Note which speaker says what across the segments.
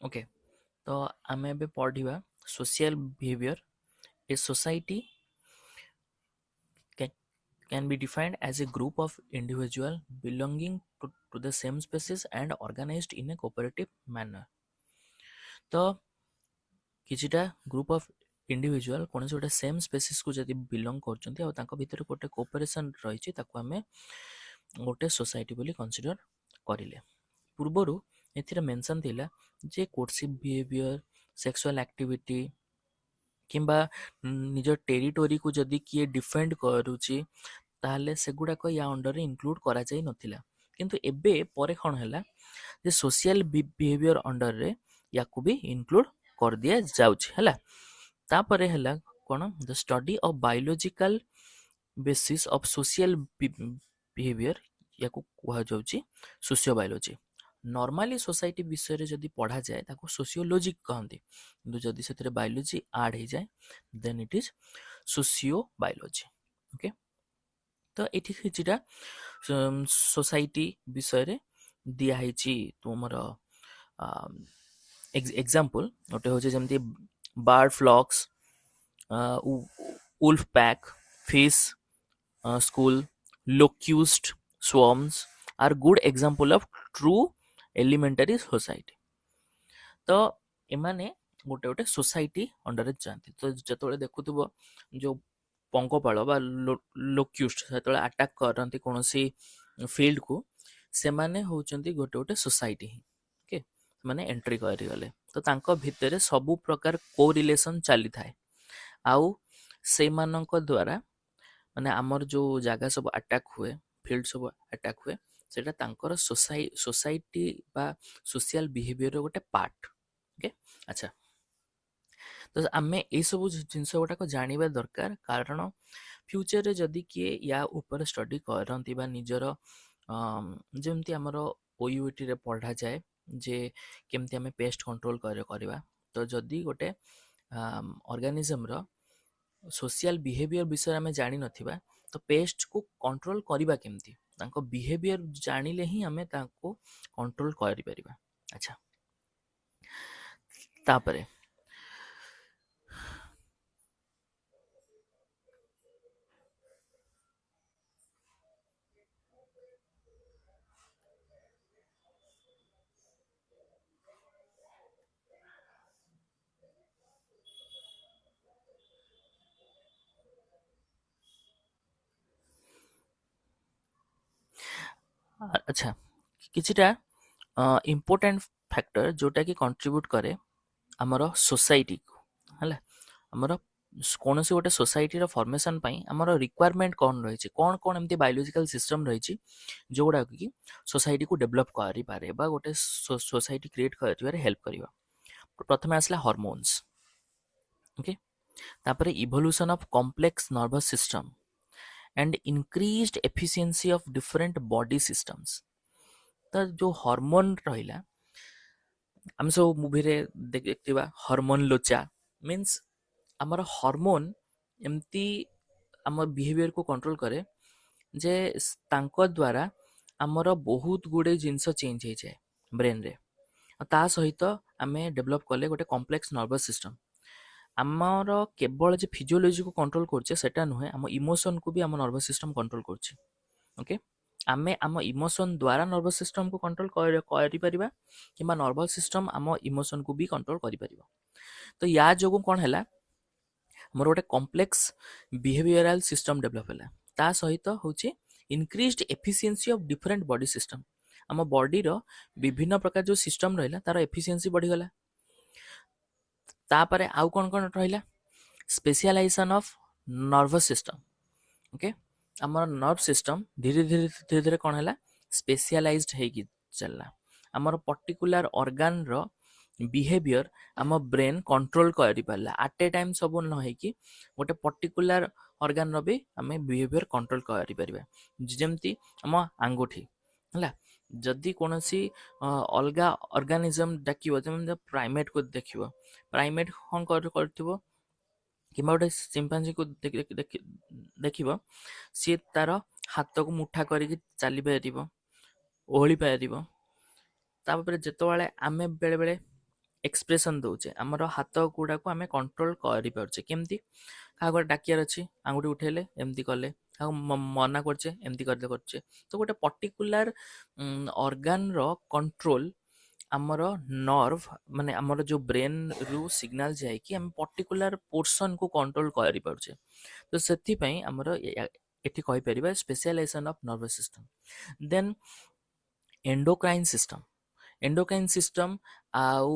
Speaker 1: Okay, तो आम ए पढ़ा social behaviour a society can be defined as a group of individuals belonging to the same species and organized in a cooperative manner. तो किछिटा group of individual कौन से गोटे same species को जब belong कर भितर गोटे कोऑपरेशन रही आम गोटे सोसाइटी बोली कंसीडर करें पूर्वर ए मेंशन थिला जे कोर्सिव बिहेवियर सेक्सुअल एक्टिविटी किंबा निज टेरिटोरी को जदि किए डिफेंड करुची ताहले सेगुड़ाक या अंडर इनक्लूड करा जाई नथिला किंतु एबे परे कौन है जे सोशल बिहेवियर अंडर रे याकू भी इनक्लूड कर दिया जाउछ हला तापरे हला कोन the study of biological basis of social behaviour याकू कुहा जाउची सोशियोबायोलॉजी नॉर्मली सोसाइटी विषय रे जदि पढ़ा जाए ताको सोशियोलॉजी कहंती किंतु जदि सेतरे बायोलॉजी ऐड हो जाए देन इट इज सोशियोबायोलॉजी ओके तो ये किछिटा सोसाइटी विषय रे दिया है तुमर एग्जांपल गोटे हूँ जमी bird flocks wolf pack fish school locust swarms are good example of true elementary society तो एमाने गोटे गोटे सोसाइटी अंडर जाती तो जो देखुव जो पंकपाल बा लोक्यूस्ट से आटाक करती कौन फिल्ड को से माने होचंती गोटे गोटे सोसाइटी ओके माने एंट्री करगले तो तांको भितर सबु प्रकार को रिलेशन चली थाए आउ से मानक द्वारा माने आमर जो जगह सब अटैक हुए फील्ड सब अटैक हुए सेटा तांकर सोसाइटी बा सोशल बिहेवियर गोटे पार्ट ओके अच्छा तो आम ये सब जिनस गुड़ाक जानवा दरकार कारण फ्यूचर रे जदि किए या ऊपर स्टडी करती निजर जमती आमर ओयूटी रे पढ़ा जाए जे केमती आम पेस्ट कंट्रोल करवा तो जदि गोटे ऑर्गेनिज्म रो सोशल बिहेवियर विषय आम जानी नथिबा तो पेस्ट को कंट्रोल करवा केमती तांको बिहेवियर जानिले ही आम तांको कंट्रोल करि परिबा अच्छा तापरे अच्छा किछिटा इम्पोर्टेंट फैक्टर जोटा कि कंट्रीब्यूट करे आमर सोसाइटी को है आमर कौन से गोटे सोसाइटी फॉर्मेशन पाई आमर रिक्वायरमेंट कौन रही कौन कौन एमती बायोलॉजिकल सिस्टम रही जो गुड़ा कि सोसाइटी को डेवलप करें गोटे सोसाइटी क्रिएट कर हेल्प करवा प्रथम आसला हॉर्मोन्स ओके तापरे evolution of complex nervous system and increased efficiency of different body systems तो जो हार्मोन रहा आम सब मूवी रे देखा हार्मोन लोचा मीन्स आमर हार्मोन एमती आम बिहेवियर को कंट्रोल करे जे तांको द्वारा आमर बहुत गुड़े जिनस चेंज हो जाए ब्रेन रे ता सहित आम डेभलप कले गोटे कॉम्प्लेक्स नर्वस सिस्टम आमर केवल जे फिजियोलॉजी को कंट्रोल करछे सेटा नुहे आम इमोशन को भी आम नर्वस सिस्टम कंट्रोल करछे ओके आमे आम इमोशन द्वारा नर्वस सिस्टम को कंट्रोल करिपरिबा किंबा नर्वस सिस्टम आम इमोशन को भी कंट्रोल करिपरिबा तो या जोगु कोन हैला मोर गोटे कॉम्प्लेक्स बिहेवियरल सिस्टम डेभलप हैला ता सहित होची increased efficiency of different body system आम बॉडी रो विभिन्न प्रकार जो सिस्टम रहिला तार एफिशिएंसी बढ़ी गला तापरे आउ कोन कोन रहिला specialisation of nervous system okay आमर नर्व सिस्टम धीरे धीरे धीरे धीरे कौन है स्पेशलाइज्ड है चलला आमर पर्टिकुलर ऑर्गन रो बिहेवियर आम ब्रेन कंट्रोल करि पारला एट ए टाइम सब न है कि गोटे पर्टिकुलर ऑर्गन रो भी आम बिहेवियर कंट्रोल करि परिबा जेमती आम आंगुठी है जदि कौन सी अलगा ऑर्गेनिज्म देखिबो जेमन प्राइमेट को देखिबो प्राइमेट कौन करथिबो कि गोटे चिंपांजी को देखिबो सी तार हाथ को मुठा करके चली पार ओहली पार तापर जिते आमे बेले बेले ଏକ୍ସପ୍ରେସନ୍ ଦଉଛେ, ଆମର ହାତ ଗୁଡ଼ାକୁ ଆମେ କଣ୍ଟ୍ରୋଲ କରିପାରୁଛେ କେମିତି? କାହାକୁ ଗୋଟେ ଡାକିବାର ଅଛି, ଆଙ୍ଗୁଠି ଉଠେଇଲେ ଏମିତି କଲେ, କାହାକୁ ମନା କରୁଛେ ଏମିତି କରୁଛେ। ତ ଗୋଟେ ପର୍ଟିକୁଲାର ଅର୍ଗାନର କଣ୍ଟ୍ରୋଲ ଆମର ନର୍ଭ ମାନେ ଆମର ଯୋଉ ବ୍ରେନ ରୁ ସିଗ୍ନାଲ ଯାଇକି ଆମେ ପର୍ଟିକୁଲାର ପୋର୍ସନ କୁ କଣ୍ଟ୍ରୋଲ କରିପାରୁଛେ। ତ ସେଥିପାଇଁ ଆମର ଏଠି କହିପାରିବା specialisation of nervous system. Then endocrine system, endocrine system ଆଉ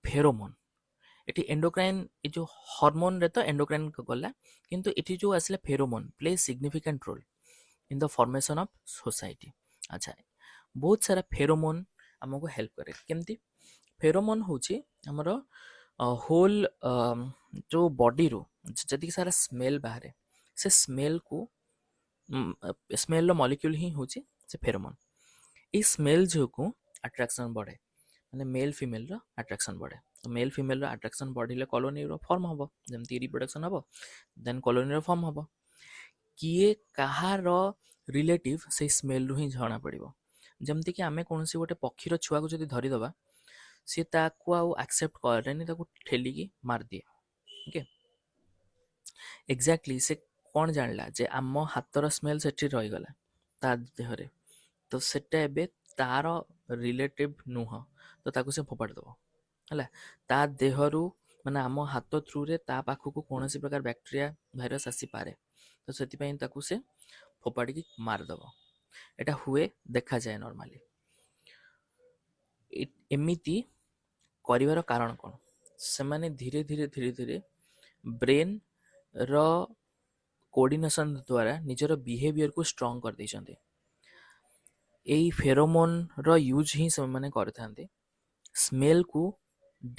Speaker 1: ଫେରୋମୋନ। ଏଠି ଏଣ୍ଡୋକ୍ରାଇନ୍ ଏ ଯୋଉ ହରମୋନରେ ତ ଏଣ୍ଡୋକ୍ରାଇନ୍ ଗଲା, କିନ୍ତୁ ଏଠି ଯୋଉ ଆସିଲା pheromone play significant role in the formation of society. ଆଚ୍ଛା, ବହୁତ ସାରା ଫେରୋମୋନ ଆମକୁ ହେଲ୍ପ କରେ। କେମିତି? ଫେରୋମୋନ ହଉଛି ଆମର ହୋଲ ଯୋଉ ବଡିରୁ ଯେତିକି ସାରା ସ୍ମେଲ ବାହାରେ, ସେ ସ୍ମେଲକୁ ସ୍ମେଲର ମଲିକ୍ୟୁଲ ହିଁ ହଉଛି ସେ ଫେରୋମୋନ। ଏଇ ସ୍ମେଲ ଯୋଗୁଁ ଆଟ୍ରାକ୍ସନ ବଢେ, ମାନେ ମେଲ୍ ଫିମେଲର ଆଟ୍ରାକ୍ସନ ବଢେ। ମେଲ୍ ଫିମେଲର ଆଟ୍ରାକ୍ସନ ବଢିଲେ କଲୋନିର ଫର୍ମ ହବ, ଯେମିତି ରିପ୍ରଡକ୍ସନ ହବ, ଦେନ୍ କଲୋନିର ଫର୍ମ ହବ। କିଏ କାହାର ରିଲେଟିଭ ସେଇ ସ୍ମେଲରୁ ହିଁ ଜଣା ପଡିବ। ଯେମିତିକି ଆମେ କୌଣସି ଗୋଟେ ପକ୍ଷୀର ଛୁଆକୁ ଯଦି ଧରିଦବା, ସିଏ ତାକୁ ଆଉ ଆକ୍ସେପ୍ଟ କରେନି, ତାକୁ ଠେଲିକି ମାରିଦିଏ। ଓକେ, ଏକ୍ଜାକ୍ଟଲି ସେ କଣ ଜାଣିଲା ଯେ ଆମ ହାତର ସ୍ମେଲ ସେଠି ରହିଗଲା ତା ଦେହରେ, ତ ସେଟା ଏବେ ତାର ରିଲେଟିଭ ନୁହଁ, ତ ତାକୁ ସେ ଫୋପାଡ଼ି ଦବ। ହେଲା, ତା ଦେହରୁ ମାନେ ଆମ ହାତ ଥ୍ରୁରେ ତା ପାଖକୁ କୌଣସି ପ୍ରକାର ବ୍ୟାକ୍ଟେରିଆ ଭାଇରସ ଆସିପାରେ, ତ ସେଥିପାଇଁ ତାକୁ ସେ ଫୋପାଡ଼ିକି ମାରିଦବ। ଏଟା ହୁଏ, ଦେଖାଯାଏ ନର୍ମାଲି। ଏମିତି କରିବାର କାରଣ କଣ? ସେମାନେ ଧୀରେ ଧୀରେ ଧୀରେ ଧୀରେ ବ୍ରେନ ର କୋଅର୍ଡିନେସନ ଦ୍ୱାରା ନିଜର ବିହେଭିୟରକୁ ଷ୍ଟ୍ରଙ୍ଗ କରିଦେଇଛନ୍ତି। ଏଇ ଫେରୋମୋନର ୟୁଜ୍ ହିଁ ସେମାନେ କରିଥାନ୍ତି, ସ୍ମେଲକୁ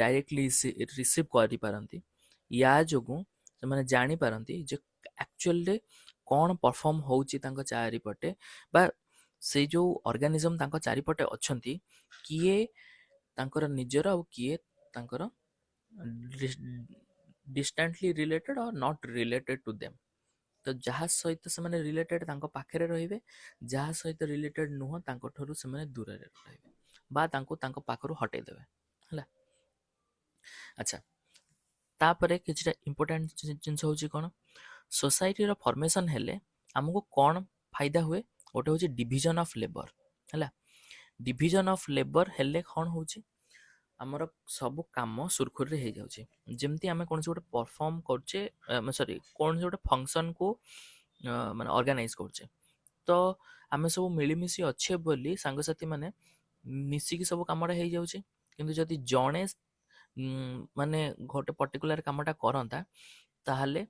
Speaker 1: ଡାଇରେକ୍ଟଲି ରିସିଭ୍ କରିପାରନ୍ତି। ୟା ଯୋଗୁଁ ସେମାନେ ଜାଣିପାରନ୍ତି ଯେ ଆକ୍ଚୁଆଲିରେ କ'ଣ ପରଫର୍ମ ହେଉଛି ତାଙ୍କ ଚାରିପଟେ, ବା ସେଇ ଯୋଉ ଅର୍ଗାନିଜମ ତାଙ୍କ ଚାରିପଟେ ଅଛନ୍ତି, କିଏ ତାଙ୍କର ନିଜର ଆଉ କିଏ ତାଙ୍କର distantly related or not related to them. ତ ଯାହା ସହିତ ସେମାନେ ରିଲେଟେଡ୍ ତାଙ୍କ ପାଖରେ ରହିବେ, ଯାହା ସହିତ ରିଲେଟେଡ୍ ନୁହଁ ତାଙ୍କଠାରୁ ସେମାନେ ଦୂରରେ ରହିବେ ବା ତାଙ୍କୁ ତାଙ୍କ ପାଖରୁ ହଟେଇ ଦେବେ। ହେଲା, ଆଚ୍ଛା, ତାପରେ କିଛିଟା ଇମ୍ପୋର୍ଟାଣ୍ଟ ଜିନିଷ ହେଉଛି କ'ଣ? ସୋସାଇଟିର ଫର୍ମେସନ୍ ହେଲେ ଆମକୁ କ'ଣ ଫାଇଦା ହୁଏ? ଗୋଟେ ହେଉଛି ଡିଭିଜନ ଅଫ୍ ଲେବର। ହେଲା, ଡିଭିଜନ ଅଫ୍ ଲେବର ହେଲେ କ'ଣ ହେଉଛି? ଆମର ସବୁ କାମ ସୁରୁଖୁରୁରେ ହେଇଯାଉଛି। ଯେମିତି ଆମେ କୌଣସି ଗୋଟେ ପରଫର୍ମ କରୁଛେ, ସରି କୌଣସି ଗୋଟେ ଫଙ୍କସନକୁ ମାନେ ଅର୍ଗାନାଇଜ କରୁଛେ, ତ ଆମେ ସବୁ ମିଳିମିଶି ଅଛେ ବୋଲି ସାଙ୍ଗସାଥି ମାନେ ମିଶିକି ସବୁ କାମଟା ହେଇଯାଉଛି। କିନ୍ତୁ ଯଦି ଜଣେ ମାନେ ଗୋଟେ ପର୍ଟିକୁଲାର କାମଟା କରନ୍ତା, ତାହେଲେ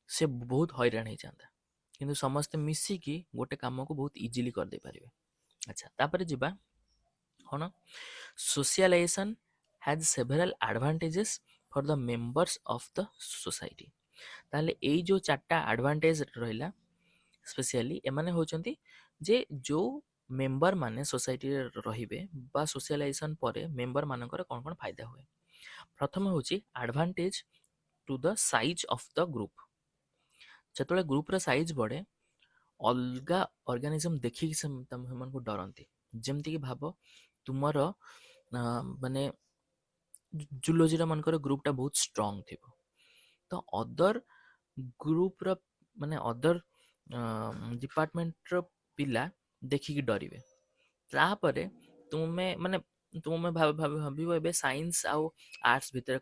Speaker 1: ସେ ବହୁତ ହଇରାଣ ହେଇଯାନ୍ତା। କିନ୍ତୁ ସମସ୍ତେ ମିଶିକି ଗୋଟେ କାମକୁ ବହୁତ ଇଜିଲି କରିଦେଇ ପାରିବେ। ଆଚ୍ଛା, ତାପରେ ଯିବା କ'ଣ? Socialization has several advantages for the members of the society। ତାହେଲେ ଏଇ ଯୋଉ ଚାରିଟା ଆଡଭାଣ୍ଟେଜ ରହିଲା, ସ୍ପେସିଆଲି ଏମାନେ ହେଉଛନ୍ତି ଯେ ଯୋଉ ମେମ୍ବର ମାନେ ସୋସାଇଟିରେ ରହିବେ ବା ସୋସିଆଲାଇଜେସନ ପରେ ମେମ୍ବର ମାନଙ୍କର କ'ଣ କ'ଣ ଫାଇଦା ହୁଏ। ପ୍ରଥମ ହେଉଛି advantage to the size of the group. ଯେତେବେଳେ ଗ୍ରୁପର ସାଇଜ ବଢ଼େ, ଅଲଗା ଅର୍ଗାନିଜମ ଦେଖିକି ସେମାନଙ୍କୁ ଡରନ୍ତି। ଯେମିତିକି ଭାବ, ତୁମର ମାନେ ଜୁଲୋଜିର ମାନଙ୍କର ଗ୍ରୁପଟା ବହୁତ ଷ୍ଟ୍ରଙ୍ଗ ଥିବ, ତ ଅଦର ଗ୍ରୁପର ମାନେ ଅଦର ଡିପାର୍ଟମେଣ୍ଟର ପିଲା ଦେଖିକି ଡରିବେ। ତାପରେ ତୁମେ ଭାବିବ ଏବେ ସାଇନ୍ସ ଆଉ ଆର୍ଟସ ଭିତରେ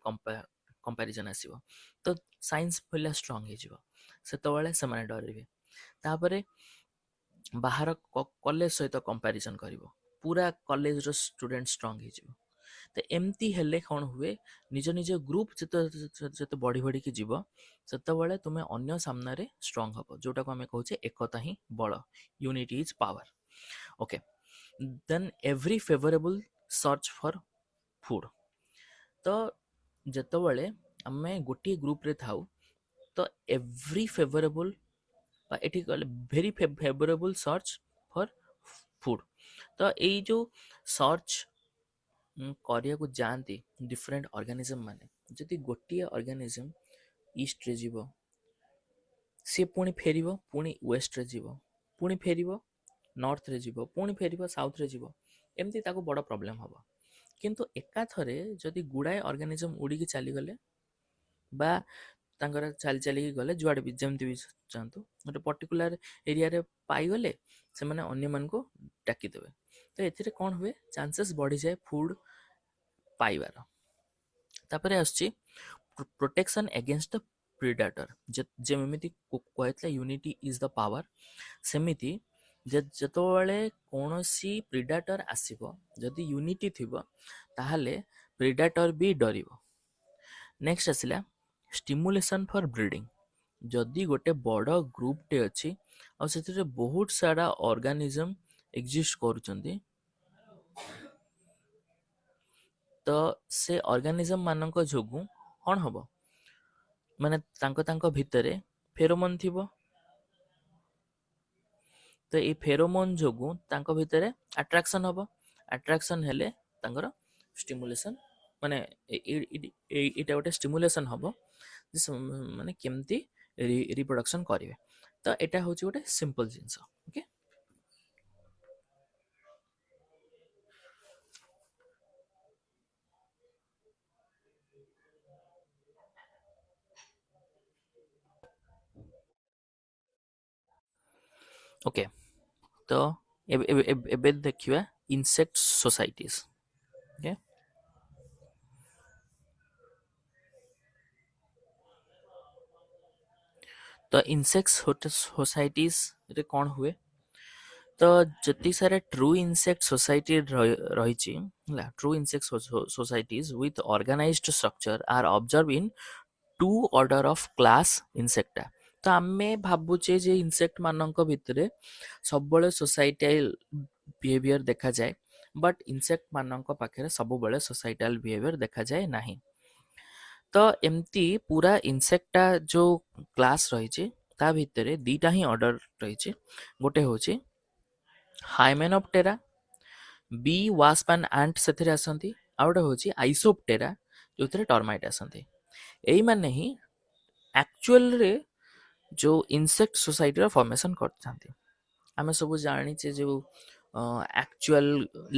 Speaker 1: କମ୍ପାରିଜନ ଆସିବ, ତ ସାଇନ୍ସ ପିଲା ଷ୍ଟ୍ରଙ୍ଗ ହେଇଯିବ, ସେତେବେଳେ ସେମାନେ ଡରିବେ। ତାପରେ ବାହାର କଲେଜ ସହିତ କମ୍ପାରିଜନ କରିବ, ପୁରା କଲେଜର ଷ୍ଟୁଡେଣ୍ଟ ଷ୍ଟ୍ରଙ୍ଗ ହେଇଯିବ। ତ ଏମିତି ହେଲେ କ'ଣ ହୁଏ? ନିଜ ନିଜ ଗ୍ରୁପ ଯେତେ ବଢ଼ି ବଢ଼ିକି ଯିବ, ସେତେବେଳେ ତୁମେ ଅନ୍ୟ ସାମ୍ନାରେ ଷ୍ଟ୍ରଙ୍ଗ ହବ, ଯୋଉଟାକୁ ଆମେ କହୁଛେ ଏକତା ହିଁ ବଳ, unity is power. Okay, then every favourable search for food. ତ ଯେତେବେଳେ ଆମେ ଗୋଟିଏ ଗ୍ରୁପରେ ଥାଉ, ତ ଏଭ୍ରି ଫେଭରେବୁଲ ବା ଏଠି କହିଲେ ଭେରି ଫେଭରେବୁଲ ସର୍ଚ୍ଚ ଫର୍ ଫୁଡ। ତ ଏଇ ଯୋଉ ସର୍ଚ୍ଚ କରିବାକୁ ଯାଆନ୍ତି ଡିଫରେଣ୍ଟ ଅର୍ଗାନିଜମ ମାନେ, ଯଦି ଗୋଟିଏ ଅର୍ଗାନିଜମ ଇଷ୍ଟରେ ଯିବ, ସିଏ ପୁଣି ଫେରିବ, ପୁଣି ୱେଷ୍ଟରେ ଯିବ, ପୁଣି ଫେରିବ ନର୍ଥରେ ଯିବ, ପୁଣି ଫେରିବ ସାଉଥରେ ଯିବ, ଏମିତି ତାକୁ ବଡ଼ ପ୍ରୋବ୍ଲେମ ହବ। କିନ୍ତୁ ଏକାଥରେ ଯଦି ଗୁଡ଼ାଏ ଅର୍ଗାନିଜମ ଉଡ଼ିକି ଚାଲିଗଲେ ବା ତାଙ୍କର ଚାଲି ଚାଲିକି ଗଲେ ଯୁଆଡ଼େ ବି ଯେମିତି ବି ଯାଆନ୍ତୁ ଗୋଟେ ପର୍ଟିକୁଲାର ଏରିଆରେ ପାଇଗଲେ ସେମାନେ ଅନ୍ୟମାନଙ୍କୁ ଡାକିଦେବେ। ତ ଏଥିରେ କ'ଣ ହୁଏ, ଚାନ୍ସେସ୍ ବଢ଼ିଯାଏ ଫୁଡ୍ ପାଇବାର। ତାପରେ ଆସୁଛି ପ୍ରୋଟେକ୍ସନ୍ ଏଗେନ୍ଷ୍ଟ ଦ ପ୍ରିଡାଟର। ଯେମିତି କୁହାଯାଇଥିଲା ୟୁନିଟି ଇଜ୍ ଦ ପାୱାର, ସେମିତି ଯେତେବେଳେ କୌଣସି ପ୍ରିଡାଟର ଆସିବ, ଯଦି ୟୁନିଟି ଥିବ ତାହେଲେ ପ୍ରିଡାଟର ବି ଡରିବ। ନେକ୍ସଟ ଆସିଲା ଷ୍ଟିମୁଲେସନ୍ ଫର୍ ବ୍ରିଡିଂ। ଯଦି ଗୋଟେ ବଡ଼ ଗ୍ରୁପଟେ ଅଛି ଆଉ ସେଥିରେ ବହୁତ ସାରା ଅର୍ଗାନିଜମ ଏକ୍ଜିଷ୍ଟ କରୁଛନ୍ତି, ତ ସେ ଅର୍ଗାନିଜମ ମାନଙ୍କ ଯୋଗୁଁ କ'ଣ ହବ, ମାନେ ତାଙ୍କ ଭିତରେ ଫେରୋମୋନ୍ ଥିବ। ତ ଏଇ ଫେରୋମୋନ୍ ଯୋଗୁଁ ତାଙ୍କ ଭିତରେ ଆଟ୍ରାକ୍ସନ୍ ହବ। ଆଟ୍ରାକ୍ସନ୍ ହେଲେ ତାଙ୍କର ଷ୍ଟିମୁଲେସନ୍, ମାନେ ଏଇଟା ଗୋଟେ ଷ୍ଟିମୁଲେସନ୍ ହବ ମାନେ କେମିତି ରିପ୍ରଡକ୍ସନ୍ କରିବେ। ତ ଏଇଟା ହେଉଛି ଗୋଟେ ସିମ୍ପଲ ଜିନିଷ। Okay, okay. ତ ଏବେ ଦେଖିବା ଇନସେକ୍ଟ ସୋସାଇଟିଜ୍। ଓକେ, ତ ଇନସେକ୍ଟ ସୋସାଇଟିଜରେ କ'ଣ ହୁଏ, ତ ଯେତିକି ସାରା ଟ୍ରୁ ଇନସେକ୍ଟ ସୋସାଇଟି ରହିଛି ହେଲା, true insect societies with organised structure are observe in two order of class Insecta. ତ ଆମେ ଭାବୁଛେ ଯେ ଇନସେକ୍ଟ ମାନଙ୍କ ଭିତରେ ସବୁବେଳେ ସୋସାଇଟାଲ ବିହେଭିୟର ଦେଖାଯାଏ, ବଟ୍ ଇନସେକ୍ଟ ମାନଙ୍କ ପାଖରେ ସବୁବେଳେ ସୋସାଇଟାଲ ବିହେଭିୟର ଦେଖାଯାଏ ନାହିଁ। ତ ଏମିତି ପୁରା ଇନସେକ୍ଟଟା ଯୋଉ କ୍ଲାସ୍ ରହିଛି ତା ଭିତରେ ଦିଟା ହିଁ ଅର୍ଡର ରହିଛି। ଗୋଟେ ହେଉଛି ହାଇମେନୋପ୍ଟେରା, ବି ୱାସ୍ପ ଆଣ୍ଡ ଆଣ୍ଟ ସେଥିରେ ଆସନ୍ତି। ଆଉ ଗୋଟେ ହେଉଛି ଆଇସୋପ୍ଟେରା, ଯେଉଁଥିରେ ଟର୍ମାଇଟ୍ ଆସନ୍ତି। ଏଇମାନେ ହିଁ ଆକ୍ଚୁଆଲରେ ଯୋଉ ଇନସେକ୍ଟ ସୋସାଇଟିର ଫର୍ମେସନ୍ କରିଥାନ୍ତି। ଆମେ ସବୁ ଜାଣିଛେ ଯୋଉ ଆକ୍ଚୁଆଲ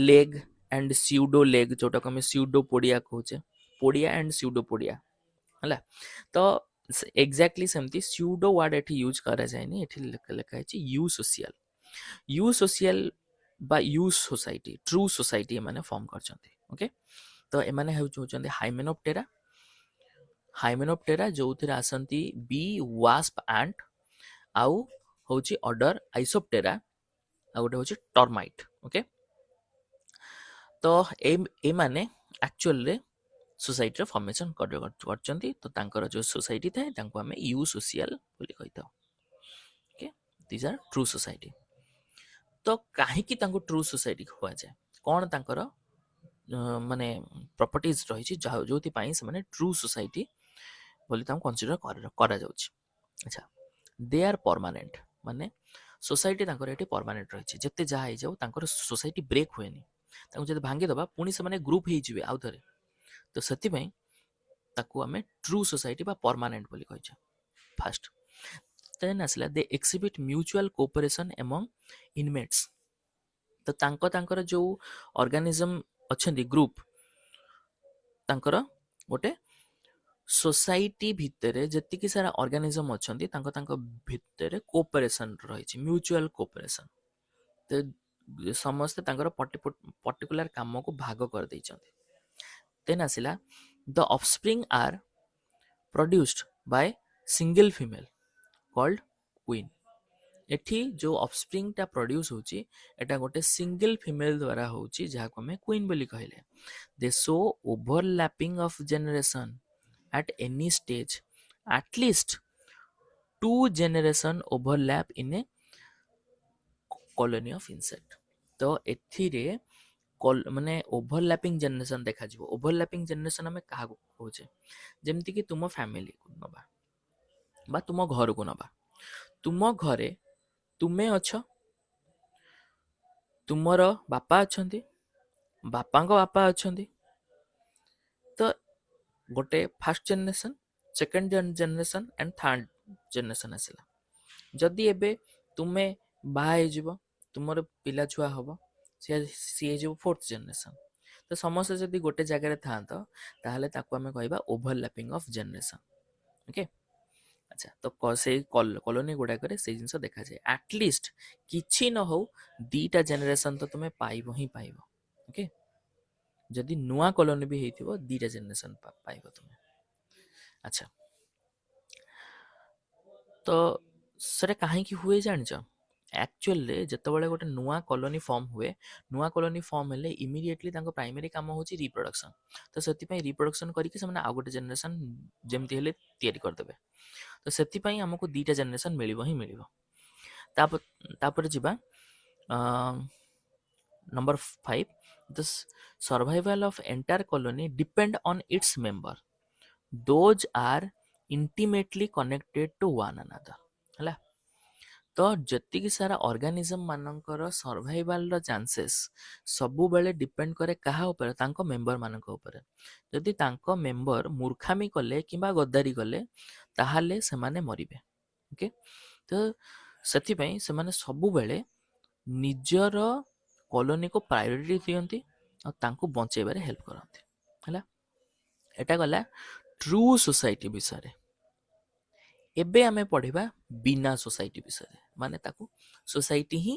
Speaker 1: ଲେଗ୍ ଆଣ୍ଡ ସିଉଡୋ ଲେଗ୍, ଯୋଉଟାକୁ ଆମେ ସିଉଡୋ ପୋଡ଼ିଆ କହୁଛେ, ପୋଡ଼ିଆ ଆଣ୍ଡ ସିଉଡୋ ପୋଡ଼ିଆ ହେଲା। ତ ଏକ୍ଜାକ୍ଟଲି ସେମିତି ସିଉଡୋ ୱାର୍ଡ ଏଠି ୟୁଜ୍ କରାଯାଏନି, ଏଠି ଲେଖା ହେଇଛି ୟୁ ସୋସିଆଲ। ୟୁ ସୋସିଆଲ ବା ୟୁ ସୋସାଇଟି, ଟ୍ରୁ ସୋସାଇଟି ଏମାନେ ଫର୍ମ କରିଛନ୍ତି। ଓକେ, ତ ଏମାନେ ହେଉଛନ୍ତି ହାଇମେନୋପ୍ଟେରା। ହାଇମେନୋପ୍ଟେରା ଯୋଉଥିରେ ଆସନ୍ତି ବି ୱାସ୍ପ ଆଣ୍ଟ, ଆଉ ହେଉଛି ଅର୍ଡର ଆଇସୋପ୍ଟେରା, ଆଉ ଗୋଟେ ହେଉଛି ଟର୍ମାଇଟ୍। ଓକେ, ତ ଏମାନେ ଆକ୍ଚୁଆଲରେ ସୋସାଇଟିର ଫର୍ମେସନ୍ କରିଛନ୍ତି। ତ ତାଙ୍କର ଯେଉଁ ସୋସାଇଟି ଥାଏ ତାଙ୍କୁ ଆମେ ୟୁ ସୋସିଆଲ ବୋଲି କହିଥାଉ। Okay, these are true society. ତ କାହିଁକି ତାଙ୍କୁ ଟ୍ରୁ ସୋସାଇଟି କୁହାଯାଏ, କ'ଣ ତାଙ୍କର ମାନେ ପ୍ରପର୍ଟିଜ୍ ରହିଛି ଯୋଉଥିପାଇଁ ସେମାନେ ଟ୍ରୁ ସୋସାଇଟି ବୋଲି ତାଙ୍କୁ କନସିଡର କରାଯାଉଛି। ଆଚ୍ଛା, ଦେ ଆର୍ ପରମାନେଣ୍ଟ, ମାନେ ସୋସାଇଟି ତାଙ୍କର ଏଠି ପରମାନେଣ୍ଟ ରହିଛି। ଯେତେ ଯାହା ହେଇଯାଉ ତାଙ୍କର ସୋସାଇଟି ବ୍ରେକ୍ ହୁଏନି। ତାଙ୍କୁ ଯଦି ଭାଙ୍ଗିଦେବା ପୁଣି ସେମାନେ ଗ୍ରୁପ୍ ହେଇଯିବେ ଆଉ ଥରେ। ତ ସେଥିପାଇଁ ତାକୁ ଆମେ ଟ୍ରୁ ସୋସାଇଟି ବା ପରମାନେଣ୍ଟ ବୋଲି କହିଛେ ଫାଷ୍ଟ। ଦେନ୍ ଆସିଲା ଦେ ଏକ୍ସିବିଟ୍ ମ୍ୟୁଚୁଆଲ କୋଅପରେସନ୍ ଏମଙ୍ଗ ଇନମେଟ୍ସ। ତ ତାଙ୍କର ଯୋଉ ଅର୍ଗାନିଜମ ଅଛନ୍ତି ଗ୍ରୁପ, ତାଙ୍କର ଗୋଟେ ସୋସାଇଟି ଭିତରେ ଯେତିକି ସାରା ଅର୍ଗାନିଜମ ଅଛନ୍ତି ତାଙ୍କ ଭିତରେ କୋଅପରେସନ୍ ରହିଛି, ମ୍ୟୁଚୁଆଲ କୋଅପରେସନ୍। ତ ସମସ୍ତେ ତାଙ୍କର ପର୍ଟିକୁଲାର କାମକୁ ଭାଗ କରିଦେଇଛନ୍ତି। ଦେନ୍ ଆସିଲା the offspring are produced by single female called queen. ଏଠି ଯୋଉ ଅଫସ୍ପ୍ରିଙ୍ଗଟା ପ୍ରଡ୍ୟୁସ୍ ହେଉଛି ଏଟା ଗୋଟେ ସିଙ୍ଗଲ ଫିମେଲ ଦ୍ୱାରା ହେଉଛି, ଯାହାକୁ ଆମେ କ୍ୱିନ୍ ବୋଲି କହିଲେ। They show overlapping of generation at any stage, at least 2 generation overlap in a colony of insect। ତ ଏଥିରେ ମାନେ ଓଭରଲାପିଂ ଜେନେରେସନ୍ ଦେଖାଯିବ। ଓଭରଲାପିଂ ଜେନେରେସନ୍ ଆମେ କାହାକୁ କହୁଛେ, ଯେମିତିକି ତୁମ ଫ୍ୟାମିଲିକୁ ନେବା ବା ତୁମ ଘରକୁ ନେବା। ତୁମ ଘରେ ତୁମେ ଅଛ, ତୁମର ବାପା ଅଛନ୍ତି, ବାପାଙ୍କ ବାପା ଅଛନ୍ତି। ତ ଗୋଟେ first generation, second generation and third generation ଆସିଲା। ଯଦି ଏବେ ତୁମେ ବାହା ହେଇଯିବ, ତୁମର ପିଲା ଛୁଆ ହବ, ସିଏ ହେଇଯିବ ଫୋର୍ଥ ଜେନେରେସନ୍। ତ ତ ସମସ୍ତେ ଯଦି ଗୋଟେ ଜାଗାରେ ଥାଆନ୍ତ ତାହେଲେ ତାକୁ ଆମେ କହିବା ଓଭରଲାପିଂ ଅଫ୍ ଜେନେରେସନ। ଓକେ, ଆଚ୍ଛା, ତ ସେଇ କଲୋନୀ ଗୁଡାକରେ ସେଇ ଜିନିଷ ଦେଖାଯାଏ। ଆଟଲିଷ୍ଟ କିଛି ନ ହଉ ଦିଟା ଜେନେରେସନ ତ ତୁମେ ପାଇବ ହିଁ ପାଇବ। ଓକେ, ଯଦି ନୂଆ କଲୋନୀ ବି ହେଇଥିବ ଦିଟା ଜେନେରେସନ ପାଇବ ତୁମେ। ଆଚ୍ଛା, ତ ସେଟା କାହିଁକି ହୁଏ ଜାଣିଛ? ଆକ୍ଚୁଆଲିରେ ଯେତେବେଳେ ଗୋଟେ ନୂଆ କଲୋନୀ ଫର୍ମ ହୁଏ, ନୂଆ କଲୋନୀ ଫର୍ମ ହେଲେ ଇମିଡିଏଟଲି ତାଙ୍କ ପ୍ରାଇମେରୀ କାମ ହେଉଛି ରିପ୍ରଡକ୍ସନ। ତ ସେଥିପାଇଁ ରିପ୍ରଡକ୍ସନ କରିକି ସେମାନେ ଆଉ ଗୋଟେ ଜେନେରେସନ ଯେମିତି ହେଲେ ତିଆରି କରିଦେବେ। ତ ସେଥିପାଇଁ ଆମକୁ ଦିଟା ଜେନେରେସନ ମିଳିବ ହିଁ ମିଳିବ। ତାପରେ ଯିବା number 5, the survival of entire colony depend on its member, those are intimately connected to one another. ହେଲା, ତ ଯେତିକି ସାରା ଅର୍ଗାନିଜମ ମାନଙ୍କର ସର୍ଭାଇଭାଲର ଚାନ୍ସେସ୍ ସବୁବେଳେ ଡିପେଣ୍ଡ କରେ କାହା ଉପରେ? ତାଙ୍କ ମେମ୍ବର ମାନଙ୍କ ଉପରେ। ଯଦି ତାଙ୍କ ମେମ୍ବର ମୂର୍ଖାମି କଲେ କିମ୍ବା ଗଦ୍ଦାରୀ କଲେ ତାହେଲେ ସେମାନେ ମରିବେ। ଓକେ, ତ ସେଥିପାଇଁ ସେମାନେ ସବୁବେଳେ ନିଜର କଲୋନୀକୁ ପ୍ରାୟୋରିଟି ଦିଅନ୍ତି ଆଉ ତାଙ୍କୁ ବଞ୍ଚେଇବାରେ ହେଲ୍ପ କରନ୍ତି। ହେଲା, ଏଟା ଗଲା ଟ୍ରୁ ସୋସାଇଟି ବିଷୟରେ। ଏବେ ଆମେ ପଢିବା ବିନା ସୋସାଇଟି ବିଷୟରେ, ମାନେ ତାକୁ ସୋସାଇଟି ହିଁ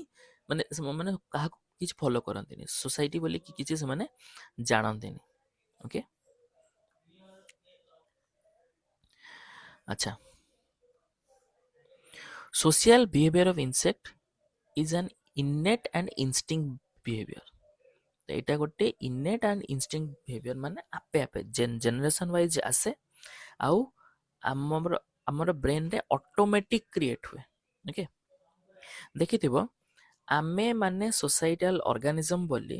Speaker 1: ମାନେ ମାନେ କାହାକୁ କିଛି ଫଲୋ କରନ୍ତିନି, ସୋସାଇଟି ବୋଲି କିଛି ସେମାନେ ଜାଣନ୍ତିନି। ଓକେ, ଆଚ୍ଛା, social behavior of insect is an innate and instinct behavior। ଏଇଟା ଗୋଟେ innate and instinct behavior, ମାନେ ଆପେ ଆପେ ଜେନେରେସନ ୱାଇଜ ଆସେ ଆଉ ଆମର ଆମର ବ୍ରେନରେ ଅଟୋମେଟିକ କ୍ରିଏଟ ହୁଏ। ଓକେ, ଦେଖିଥିବ ଆମେ ମାନେ ସୋସାଇଟାଲ ଅର୍ଗାନିଜମ ବୋଲି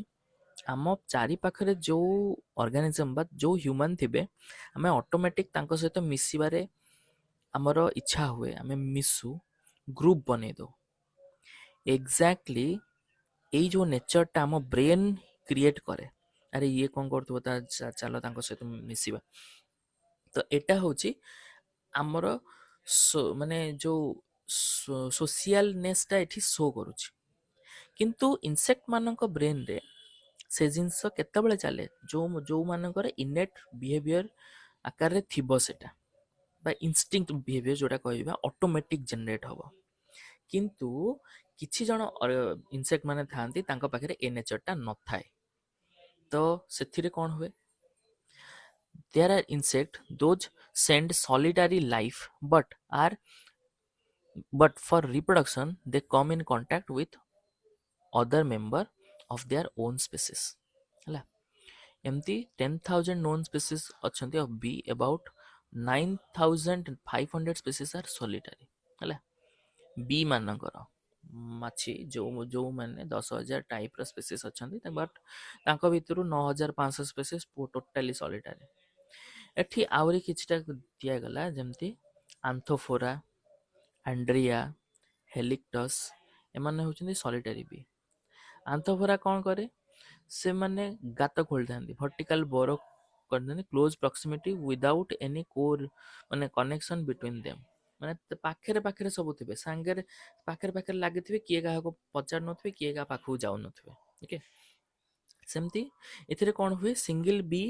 Speaker 1: ଆମ ଚାରି ପାଖରେ ଯୋଉ ଅର୍ଗାନିଜମ ବା ଯୋଉ ହ୍ୟୁମାନ ଥିବେ ଆମେ ଅଟୋମେଟିକ ତାଙ୍କ ସହିତ ମିଶିବାରେ ଆମର ଇଚ୍ଛା ହୁଏ, ଆମେ ମିଶୁ, ଗ୍ରୁପ ବନେଇ ଦଉ। ଏକ୍ଜାକ୍ଟଲି ଏଇ ଯୋଉ ନେଚରଟା ଆମ ବ୍ରେନ କ୍ରିଏଟ କରେ, ଆରେ ଇଏ କଣ କରୁଥିବ ତା ଚାଲ ତାଙ୍କ ସହିତ ମିଶିବା। ତ ଏଟା ହଉଛି ଆମର ମାନେ ଯୋଉ ସୋସିଆଲନେସଟା ଏଠି ଶୋ କରୁଛି। କିନ୍ତୁ ଇନସେକ୍ଟ ମାନଙ୍କ ବ୍ରେନରେ ସେ ଜିନିଷ କେତେବେଳେ ଚାଲେ? ଯୋଉମାନଙ୍କର ଇନେଟ୍ ବିହେଭିୟର ଆକାରରେ ଥିବ ସେଟା, ବା ଇନଷ୍ଟିଙ୍କ୍ଟ ବିହେଭିୟର ଯୋଉଟା କହିବା ଅଟୋମେଟିକ ଜେନେରେଟ ହବ। କିନ୍ତୁ କିଛି ଜଣ ଇନସେକ୍ଟ ମାନେ ଥାଆନ୍ତି ତାଙ୍କ ପାଖରେ ଏ ନେଚରଟା ନଥାଏ। ତ ସେଥିରେ କଣ ହୁଏ? There are insects those send solitary life but for reproduction they come in contact with other member of their own species। ହେଲା, ଏମିତି 10,000 known species ଅଛନ୍ତି of bee, about 9,500 species are solitary। ହେଲା, ବି ମାନଙ୍କର ମାଛି ଯୋଉମାନେ 10,000 ଟାଇପର ସ୍ପେସିସ୍ ଅଛନ୍ତି, ବଟ୍ ତାଙ୍କ ଭିତରୁ 9,500 ସ୍ପେସିସ୍ ଟୋଟାଲି ସଲିଟାରୀ। ଏଠି ଆହୁରି କିଛିଟା ଦିଆଗଲା, ଯେମିତି ଆନ୍ଥୋଫୋରା, ଆଣ୍ଡ୍ରିଆ, ହେଲିକ୍ଟସ୍, ଏମାନେ ହେଉଛନ୍ତି ସଲିଟାରୀ ବି। ଆନ୍ଥୋଫୋରା କଣ କରେ? ସେମାନେ ଗାତ ଖୋଳିଥାନ୍ତି, ଭର୍ଟିକାଲ ବୋର କରିଥାନ୍ତି, କ୍ଲୋଜ ପ୍ରକ୍ସିମିଟି ୱିଦାଉଟ୍ ଏନି କୋର ମାନେ କନେକ୍ସନ ବିଟୱିନ୍ ଦେମ୍। ମାନେ ପାଖରେ ପାଖରେ ସବୁ ଥିବେ, ସାଙ୍ଗରେ ପାଖରେ ପାଖରେ ଲାଗିଥିବେ, କିଏ କାହାକୁ ପଚାରୁ ନଥିବେ, କିଏ କାହା ପାଖକୁ ଯାଉନଥିବେ। ଓକେ, ସେମିତି ଏଥିରେ କଣ ହୁଏ? ସିଙ୍ଗଲ ବି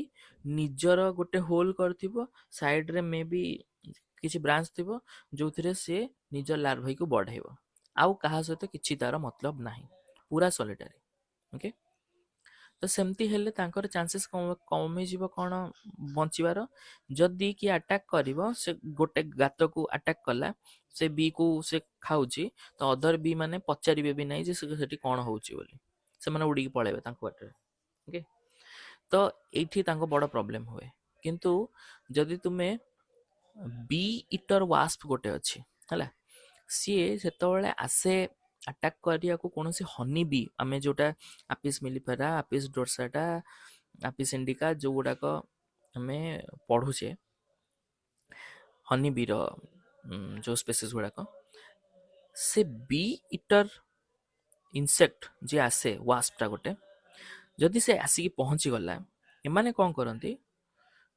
Speaker 1: ନିଜର ଗୋଟେ ହୋଲ କରିଥିବ, ସାଇଡରେ ମେ ବି କିଛି ବ୍ରାଞ୍ଚ ଥିବ ଯୋଉଥିରେ ସେ ନିଜ ଲାର୍ଭାଇକୁ ବଢେଇବ, ଆଉ କାହା ସହିତ କିଛି ତାର ମତଲବ ନାହିଁ, ପୁରା ସଲିଟାରୀ। ଓକେ, ତ ସେମିତି ହେଲେ ତାଙ୍କର ଚାନ୍ସେସ୍ କମିଯିବ କଣ ବଞ୍ଚିବାର? ଯଦି କିଏ ଆଟାକ୍ କରିବ, ସେ ଗୋଟେ ଗାତକୁ ଆଟାକ୍ କଲା, ସେ ବି କୁ ସେ ଖାଉଛି, ତ ଅଦର ବି ମାନେ ପଚାରିବେ ବି ନାହିଁ ଯେ ସେଠି କଣ ହଉଛି ବୋଲି, ସେମାନେ ଉଡ଼ିକି ପଳେଇବେ ତାଙ୍କ ବାଟରେ। ଓକେ, ତ ଏଇଠି ତାଙ୍କ ବଡ ପ୍ରୋବ୍ଲେମ ହୁଏ। କିନ୍ତୁ ଯଦି ତୁମେ ବି ଇଟର ୱାସ୍ପ ଗୋଟେ ଅଛି, ହେଲା, ସିଏ ଯେତେବେଳେ ଆସେ ଆଟାକ୍ କରିବାକୁ କୌଣସି ହନି ବି, ଆମେ ଯୋଉଟା ଆपिସ୍ ମିଲିଫେରା, ଆपिସ୍ ଡୋର୍ସାଟା, ଆपिସ୍ ଇଣ୍ଡିକା ଯୋଉଗୁଡାକ ଆମେ ପଢୁଛେ ହନି ବିର ଯୋଉ ସ୍ପେସିସ୍ ଗୁଡାକ, ସେ ବି ଇଟର ଇନସେକ୍ଟ ଯିଏ ଆସେ, ୱାସ୍ପଟା ଗୋଟେ, ଯଦି ସେ ଆସିକି ପହଞ୍ଚିଗଲା, ଏମାନେ କଣ କରନ୍ତି?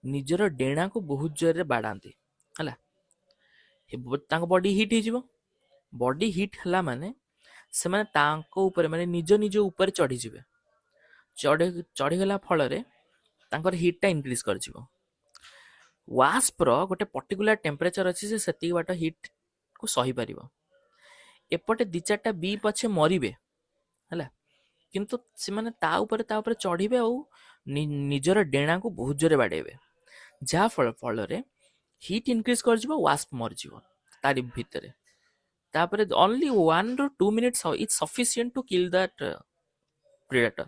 Speaker 1: ନିଜର ଡେଣାକୁ ବହୁତ ଜୋରରେ ବାଡାନ୍ତି। ହେଲା, ତାଙ୍କ ବଡି ହିଟ୍ ହେଇଯିବ। ବଡି ହିଟ୍ ହେଲା ମାନେ ସେମାନେ ତାଙ୍କ ଉପରେ ମାନେ ନିଜ ଉପରେ ଚଢିଯିବେ। ଚଢ଼ିଗଲା ଫଳରେ ତାଙ୍କର ହିଟ୍ଟା ଇନକ୍ରିଜ୍ କରିଯିବ। ୱାସ୍ପର ଗୋଟେ ପର୍ଟିକୁଲାର ଟେମ୍ପରେଚର ଅଛି ଯେ ସେତିକି ବାଟ ହିଟ୍କୁ ସହିପାରିବ। ଏପଟେ ଦି ଚାରିଟା ବି ପଛେ ମରିବେ ହେଲା, କିନ୍ତୁ ସେମାନେ ତା ଉପରେ ଚଢ଼ିବେ ଆଉ ନିଜର ଡେଣାକୁ ବହୁତ ଜୋରେ ବାଡ଼େଇବେ, ଯାହା ଫଳରେ ହିଟ୍ ଇନକ୍ରିଜ୍ କରିଯିବ, ୱାସ୍ପ ମରିଯିବ ତାରି ଭିତରେ। ତାପରେ only 1 to 2 minutes is sufficient to kill that predator।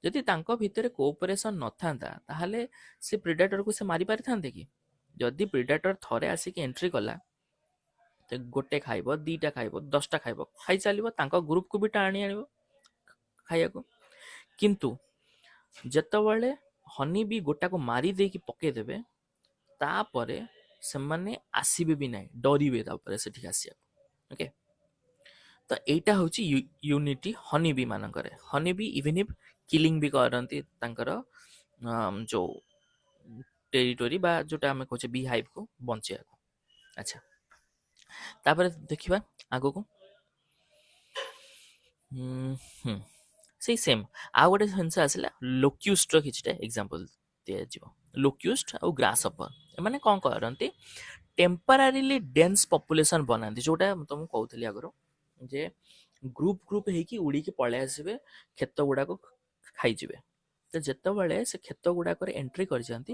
Speaker 1: ଯଦି ତାଙ୍କ ଭିତରେ କୋଅପରେସନ ନଥାନ୍ତା ତାହେଲେ ସେ ପ୍ରିଡେଟରକୁ ସେ ମାରି ପାରିଥାନ୍ତେ କି? ଯଦି ପ୍ରିଡେଟର ଥରେ ଆସିକି ଏଣ୍ଟ୍ରି କଲା, ଗୋଟେ ଖାଇବ, ଦିଟା ଖାଇବ, 10ଟା ଖାଇବ, ଖାଇ ଚାଲିବ, ତାଙ୍କ ଗ୍ରୁପକୁ ବି ଟାଣି ଆଣିବ ଖାଇବାକୁ। କିନ୍ତୁ ଯେତେବେଳେ ହନି ବି ଗୋଟାକୁ ମାରି ଦେଇକି ପକେଇଦେବେ, ତାପରେ ସେମାନେ ଆସିବେ ବି ନାହିଁ, ଡରିବେ ତାପରେ ସେଠିକି ଆସିବାକୁ। ଓକେ, ତ ଏଇଟା ହଉଛି ୟୁନିଟି ହନି ବି ମାନଙ୍କରେ। Honey bee even if killing ବି କରନ୍ତି ତାଙ୍କର ଯୋଉ ଟେରିଟୋରି ବା ଯୋଉଟା ଆମେ କହୁଛେ ବି ହାଇଭକୁ ବଞ୍ଚେଇବାକୁ। ଆଚ୍ଛା, ତାପରେ ଦେଖିବା ଆଗକୁ। ସେଇ ସେମ୍ ଆଉ ଗୋଟେ ଜିନିଷ ଆସିଲା, ଲୋକ୍ୟୁଷ୍ଟର କିଛିଟା ଏକ୍ସାମ୍ପଲ ଦିଆଯିବ। ଲୋକ୍ୟୁଷ୍ଟ ଆଉ ଗ୍ରାସ୍ ହପର ଏମାନେ କ'ଣ କରନ୍ତି, ଟେମ୍ପରାରିଲି ଡେନ୍ସ ପପୁଲେସନ ବନାନ୍ତି। ଯୋଉଟା ମୁଁ ତମକୁ କହୁଥିଲି ଆଗରୁ ଯେ ଗ୍ରୁପ ହେଇକି ଉଡ଼ିକି ପଳେଇ ଆସିବେ, କ୍ଷେତ ଗୁଡ଼ାକୁ ଖାଇଯିବେ। ତ ଯେତେବେଳେ ସେ କ୍ଷେତ ଗୁଡ଼ାକରେ ଏଣ୍ଟ୍ରି କରିଯାଆନ୍ତି,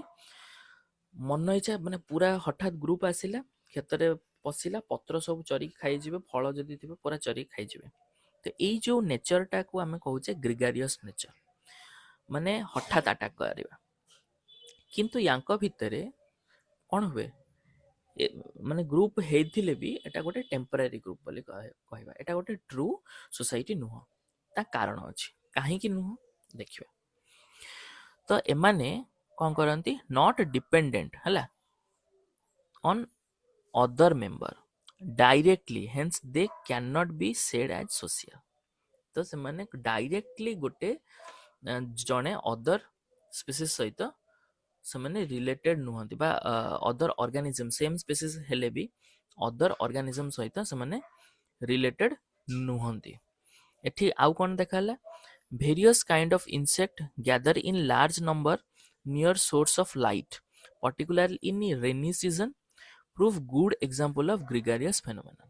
Speaker 1: ମନ ଇଚ୍ଛା ମାନେ ପୁରା ହଠାତ୍ ଗ୍ରୁପ ଆସିଲା, କ୍ଷେତରେ ପଶିଲା, ପତ୍ର ସବୁ ଚରିକି ଖାଇଯିବେ, ଫଳ ଯଦି ଥିବ ପୁରା ଚରିକି ଖାଇଯିବେ। ତ ଏଇ ଯୋଉ ନେଚରଟାକୁ ଆମେ କହୁଛେ ଗ୍ରିଗାରିୟସ୍ ନେଚର, ମାନେ ହଠାତ୍ ଆଟାକ୍ କରିବା। କିନ୍ତୁ ୟାଙ୍କ ଭିତରେ କ'ଣ ହୁଏ, ମାନେ ଗ୍ରୁପ ହେଇଥିଲେ ବି ଏଟା ଗୋଟେ ଟେମ୍ପରାରୀ ଗ୍ରୁପ ବୋଲି କହିବା। ଏଟା ଗୋଟେ ଟ୍ରୁ ସୋସାଇଟି ନୁହଁ। ତା କାରଣ ଅଛି, କାହିଁକି ନୁହଁ ଦେଖିବା। ତ ଏମାନେ କ'ଣ କରନ୍ତି, ନଟ୍ ଡିପେଣ୍ଡେଣ୍ଟ ହେଲା on other member directly, hence they can not be said as social. ତ ସେମାନେ ଡାଇରେକ୍ଟଲି ଗୋଟେ ଜଣେ ଅଦର ସ୍ପିସିସ୍ ସହିତ ସେମାନେ ରିଲେଟେଡ୍ ନୁହନ୍ତି, ବା ଅଦର ଅର୍ଗାନିଜମ୍, ସେମ୍ ସ୍ପିସିସ୍ ହେଲେ ବି ଅଦର ଅର୍ଗାନିଜମ୍ ସହିତ ସେମାନେ ରିଲେଟେଡ୍ ନୁହନ୍ତି। ଏଠି ଆଉ କ'ଣ ଦେଖାହେଲା, various kind of insect gather in large number near source of light, particularly in rainy season, prove good example of gregarious phenomenon।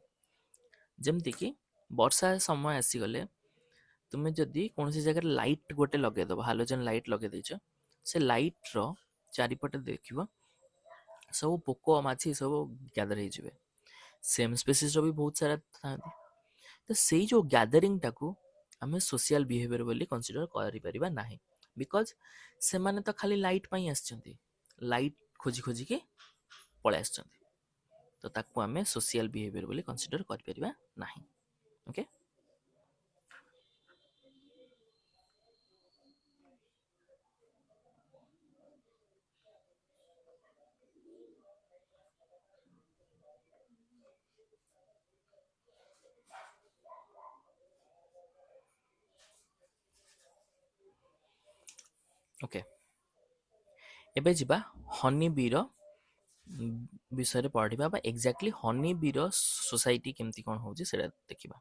Speaker 1: ଯେମିତିକି ବର୍ଷା ସମୟ ଆସିଗଲେ ତୁମେ ଯଦି କୌଣସି ଜାଗାରେ ଲାଇଟ୍ ଗୋଟେ ଲଗେଇଦବ, ହାଲୋଜେନ୍ ଲାଇଟ୍ ଲଗେଇ ଦେଇଛ, ସେ ଲାଇଟ୍ର ଚାରିପଟେ ଦେଖିବ ସବୁ ପୋକ ମାଛି ସବୁ ଗ୍ୟାଦର ହେଇଯିବେ। ସେମ୍ ସ୍ପେସିସ୍ର ବି ବହୁତ ସାରା ଥାନ୍ତି। ତ ସେଇ ଯୋଉ ଗ୍ୟାଦରିଂଟାକୁ ଆମେ ସୋସିଆଲ ବିହେଭିୟର ବୋଲି କନସିଡର କରିପାରିବା ନାହିଁ, ବିକଜ ସେମାନେ ତ ଖାଲି ଲାଇଟ୍ ପାଇଁ ଆସିଛନ୍ତି, ଲାଇଟ୍ ଖୋଜି ଖୋଜିକି ପଳେଇ ଆସିଛନ୍ତି। ତ ତାକୁ ଆମେ ସୋସିଆଲ ବିହେଭିୟର ବୋଲି କନସିଡର କରିପାରିବା ନାହିଁ। ଓକେ, ଓକେ, ଏବେ ଯିବା ହନି ବିର ବିଷୟରେ ପଢିବା, ବା ଏକ୍ଜାକ୍ଟଲି ହନି ବିର ସୋସାଇଟି କେମିତି କ'ଣ ହଉଛି ସେଇଟା ଦେଖିବା।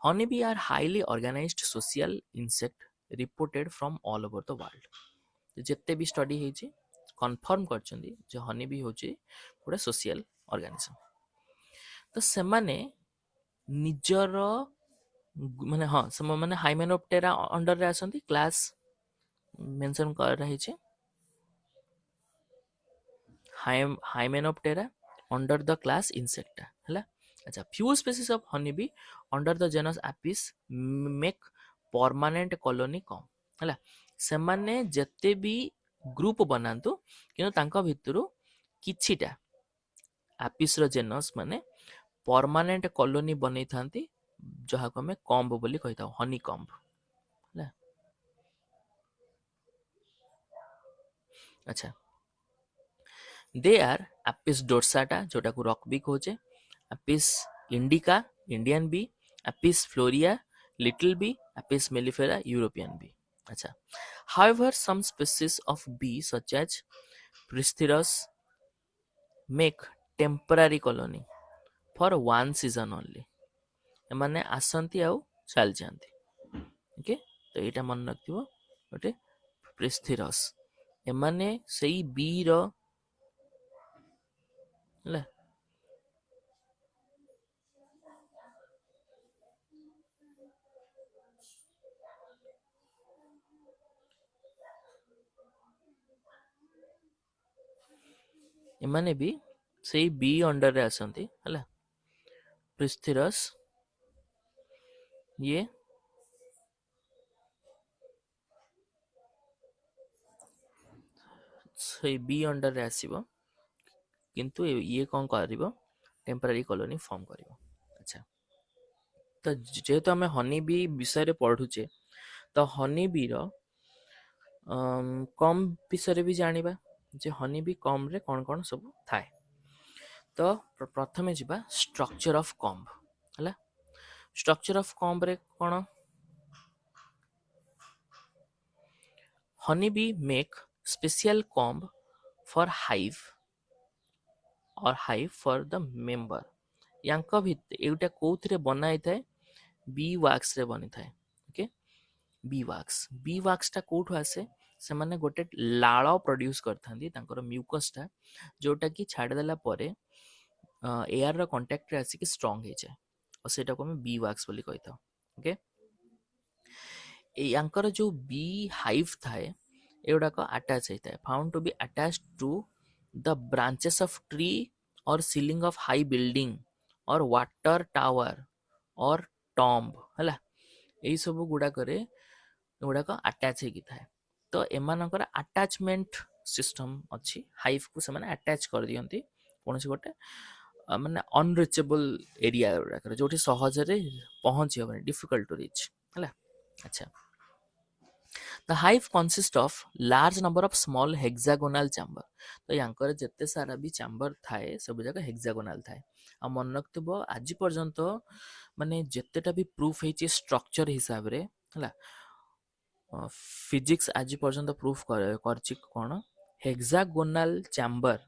Speaker 1: Honey bee are highly organised social insect reported from all over the world. ଯେତେ ବି ଷ୍ଟଡି ହେଇଛି କନଫର୍ମ କରିଛନ୍ତି ଯେ ହନି ବି ହେଉଛି ଗୋଟେ ସୋସିଆଲ ଅର୍ଗାନିଜମ୍। ତ ସେମାନେ ନିଜର ମାନେ ସେମାନେ ହାଇମେନୋପ୍ଟେରା ଅଣ୍ଡରରେ ଆସନ୍ତି, କ୍ଲାସ୍ ମେନସନ୍ କରାହେଇଛି ହାଇମେନୋପ୍ଟେରା ଅଣ୍ଡର ଦ କ୍ଲାସ୍ ଇନସେକ୍ଟା ହେଲା। ଆଚ୍ଛା, few species of honey bee under the genus Apis make permanent colony କମ୍ ହେଲା। ସେମାନେ ଯେତେ ବି ଗ୍ରୁପ ବନାନ୍ତୁ, କିନ୍ତୁ ତାଙ୍କ ଭିତରୁ କିଛିଟା ଆପିସ୍ର ଜେନସ୍ ମାନେ ପରମାନେଣ୍ଟ କଲୋନି ବନେଇଥାନ୍ତି, ଯାହାକୁ ଆମେ କମ୍ବ ବୋଲି କହିଥାଉ, ହନି କମ୍ବ ହେଲା। ଆଚ୍ଛା, ଦେ ଆର୍ ଆପିସ୍ ଡୋର୍ସାଟା, ଯୋଉଟାକୁ ରକ୍ ବି କହୁଛେ, ଆପିସ୍ ଇଣ୍ଡିକା ଇଣ୍ଡିଆନ ବି, ଆପିସ୍ Floria little bee, Apis mellifera European bee। अच्छा, however some species of bee such as Pristhyrus make temporary colony for one season only। एमाने आसंती आउ चल जाती। ओके, तो एटा मन रखिबो। ଗୋଟେ ପ୍ରିସ୍ଥିରସ୍। ଏମାନେ ସେଇ ବି ର ହେଲା ଏମାନେ ବି ସେଇ ବି ଅଣ୍ଡରରେ ଆସନ୍ତି ହେଲା। ପ୍ରିସ୍ଥିରସ୍ ଇଏ ସେଇ ବି ଅଣ୍ଡରରେ ଆସିବ, କିନ୍ତୁ ଇଏ କଣ କରିବ, ଟେମ୍ପରାରୀ କଲୋନି ଫର୍ମ କରିବ। ଆଚ୍ଛା, ତ ଯେହେତୁ ଆମେ ହନି ବି ବିଷୟରେ ପଢୁଛେ, ତ ହନି ବିର କମ୍ ବିଷୟରେ ବି ଜାଣିବା ଯେ ହନି ବି କମ୍ ରେ କଣ କଣ ସବୁ ଥାଏ। ତ ପ୍ରଥମେ ଯିବା ଷ୍ଟ୍ରକ୍ଚର ଅଫ କମ୍ବ ହେଲା। ଷ୍ଟ୍ରକ୍ଚର ଅଫ କମ୍ବ ରେ କଣ, honey bee make special comb for hive or hive for the member। ୟାଙ୍କ ଭିତରେ ଏଇଟା କୋଉଥିରେ ବନା ହେଇଥାଏ, ବି ୱାକ୍ସ ରେ ବନିଥାଏ। ଓକେ, ବି ୱାକ୍ସ ଟା କୋଉଠୁ ଆସେ, ସେମାନେ ଗୋଟେ ଲାଳ ପ୍ରଡ୍ୟୁସ କରିଥାନ୍ତି ତାଙ୍କର ମ୍ୟୁକସ ଟା, ଯୋଉଟା କି ଛାଡ଼ିଦେଲା ପରେ ଏୟାର ର କଣ୍ଟାକ୍ଟରେ ଆସିକି ଷ୍ଟ୍ରଙ୍ଗ ହେଇଯାଏ, ଆଉ ସେଇଟାକୁ ଆମେ ବି ୱାକ୍ସ ବୋଲି କହିଥାଉ। ଓକେ, ୟାଙ୍କର ଯୋଉ ବି ହାଇଭ୍ ଥାଏ ଏଗୁଡାକ ଆଟାଚ ହେଇଥାଏ, found to be attach to the branches of tree or ceiling of high building or water tower or tomb ହେଲା। ଏଇ ସବୁ ଗୁଡାକରେ ଏଗୁଡାକ ଆଟାଚ ହେଇକି ଥାଏ। ତ ଏମାନଙ୍କର ଆଟାଚମେଣ୍ଟ ସିଷ୍ଟମ ଅଛି, ହାଇଭ୍ କୁ ସେମାନେ ଆଟାଚ କରିଦିଅନ୍ତି କୌଣସି ଗୋଟେ ମାନେ ଅନରିଚେବଲ ଏରିଆ ଗୁଡାକରେ, ଯୋଉଠି ସହଜରେ ପହଞ୍ଚି ହବନି, ଡିଫିକଲ୍ଟ ଟୁ ରିଚ୍ ହେଲା। ଆଚ୍ଛା, the hive consists of large number of small hexagonal chamber। ତ ୟାଙ୍କର ଯେତେ ସାରା ବି ଚାମ୍ବର ଥାଏ ସବୁ ଯାକ ହେକ୍ସାଗୋନାଲ ଥାଏ। ଆଉ ମନେ ରଖିଥିବ ଆଜି ପର୍ଯ୍ୟନ୍ତ ମାନେ ଯେତେଟା ବି ପ୍ରୁଫ ହେଇଛି ଷ୍ଟ୍ରକ୍ଚର ହିସାବରେ ହେଲା, ଫିଜିକ୍ସ ଆଜି ପର୍ଯ୍ୟନ୍ତ ପ୍ରୁଫ କରିଛି କଣ, ହେକ୍ସାଗୋନାଲ ଚାମ୍ବର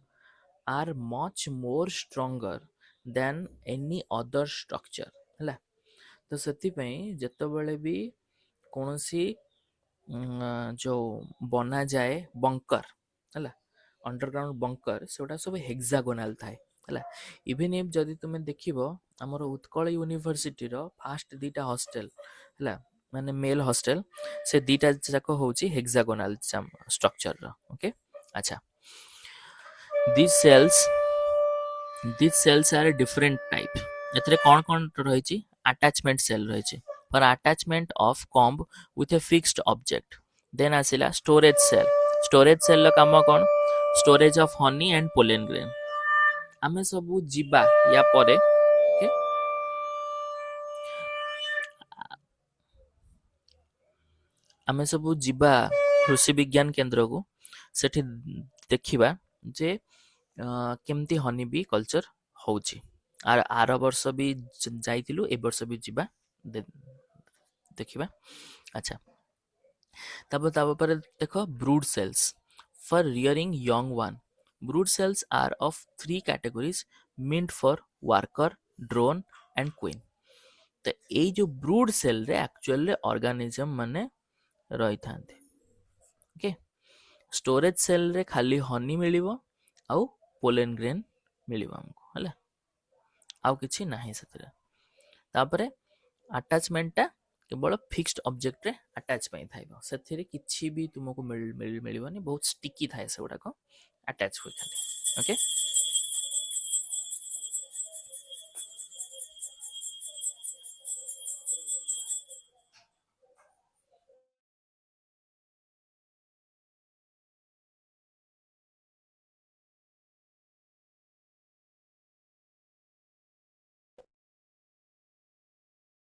Speaker 1: ଆର୍ ମଚ୍ ମୋର୍ ଷ୍ଟ୍ରଙ୍ଗର ଦେନ୍ ଏନି ଅଦର ଷ୍ଟ୍ରକ୍ଚର ହେଲା। ତ ସେଥିପାଇଁ ଯେତେବେଳେ ବି କୌଣସି ଯୋଉ ବନାଯାଏ ବଙ୍କର ହେଲା, ଅଣ୍ଡରଗ୍ରାଉଣ୍ଡ ବଙ୍କର, ସେଗୁଡା ସବୁ ହେକ୍ସାଗୋନାଲ ଥାଏ ହେଲା। ଇଭେନ୍ ଇଫ୍ ଯଦି ତୁମେ ଦେଖିବ ଆମର ଉତ୍କଳ ୟୁନିଭରସିଟିର ଫାଷ୍ଟ ଦିଟା ହଷ୍ଟେଲ ହେଲା, ମାନେ ମେଲ ହଷ୍ଟେଲ, ସେ ଦିଟା ଯାକ ହଉଛି ହେକ୍ସାଗୋନାଲ ଷ୍ଟ୍ରକ୍ଚରର। ଓକେ, ଆଚ୍ଛା, these cells are different type। ଏଥିରେ କଣ କଣ ରହିଛି, ଆଟାଚମେଣ୍ଟ ସେଲ ରହିଛି for attachment of comb with a fixed object। Then ଆସିଲା ଷ୍ଟୋରେଜ ସେଲ। ଷ୍ଟୋରେଜ ସେଲ ର କାମ କଣ, storage of honey and pollen grain. ଆମେ ସବୁ ଯିବା ୟା ପରେ okay? ଆମେ ସବୁ ଯିବା କୃଷି ବିଜ୍ଞାନ କେନ୍ଦ୍ରକୁ, ସେଠି ଦେଖିବା ଯେ କେମିତି ହନି ବି କଲଚର ହଉଛି। ଆର ବର୍ଷ ବି ଯାଇଥିଲୁ, ଏ ବର୍ଷ ବି ଯିବା ଦେଖିବା। ଆଚ୍ଛା, ତାପରେ ଦେଖ brood cells for rearing young one. Brood cells are of 3 categories meant for worker, drone and queen। ତ ଏଇ ଯୋଉ ବ୍ରୁଡ ସେଲ ରେ ଆକ୍ଚୁଆଲି ଅର୍ଗାନିଜମ ମାନେ ରହିଥାନ୍ତି। ଓକେ, ଷ୍ଟୋରେଜ ସେଲ ରେ ଖାଲି ହନି ମିଳିବ ଆଉ ପୋଲେନ ଗ୍ରେନ୍ ମିଳିବ ଆମକୁ ହେଲା, ଆଉ କିଛି ନାହିଁ ସେଥିରେ। ତାପରେ ଆଟାଚମେଣ୍ଟଟା କେବଳ ଫିକ୍ସଡ ଅବଜେକ୍ଟରେ ଆଟାଚ ପାଇଁ ଥାଇବ, ସେଥିରେ କିଛି ବି ତୁମକୁ ମିଳିବନି, ବହୁତ ଷ୍ଟିକି ଥାଏ ସେଗୁଡାକ, ଆଟାଚ ହୋଇଥାନ୍ତି। ଓକେ,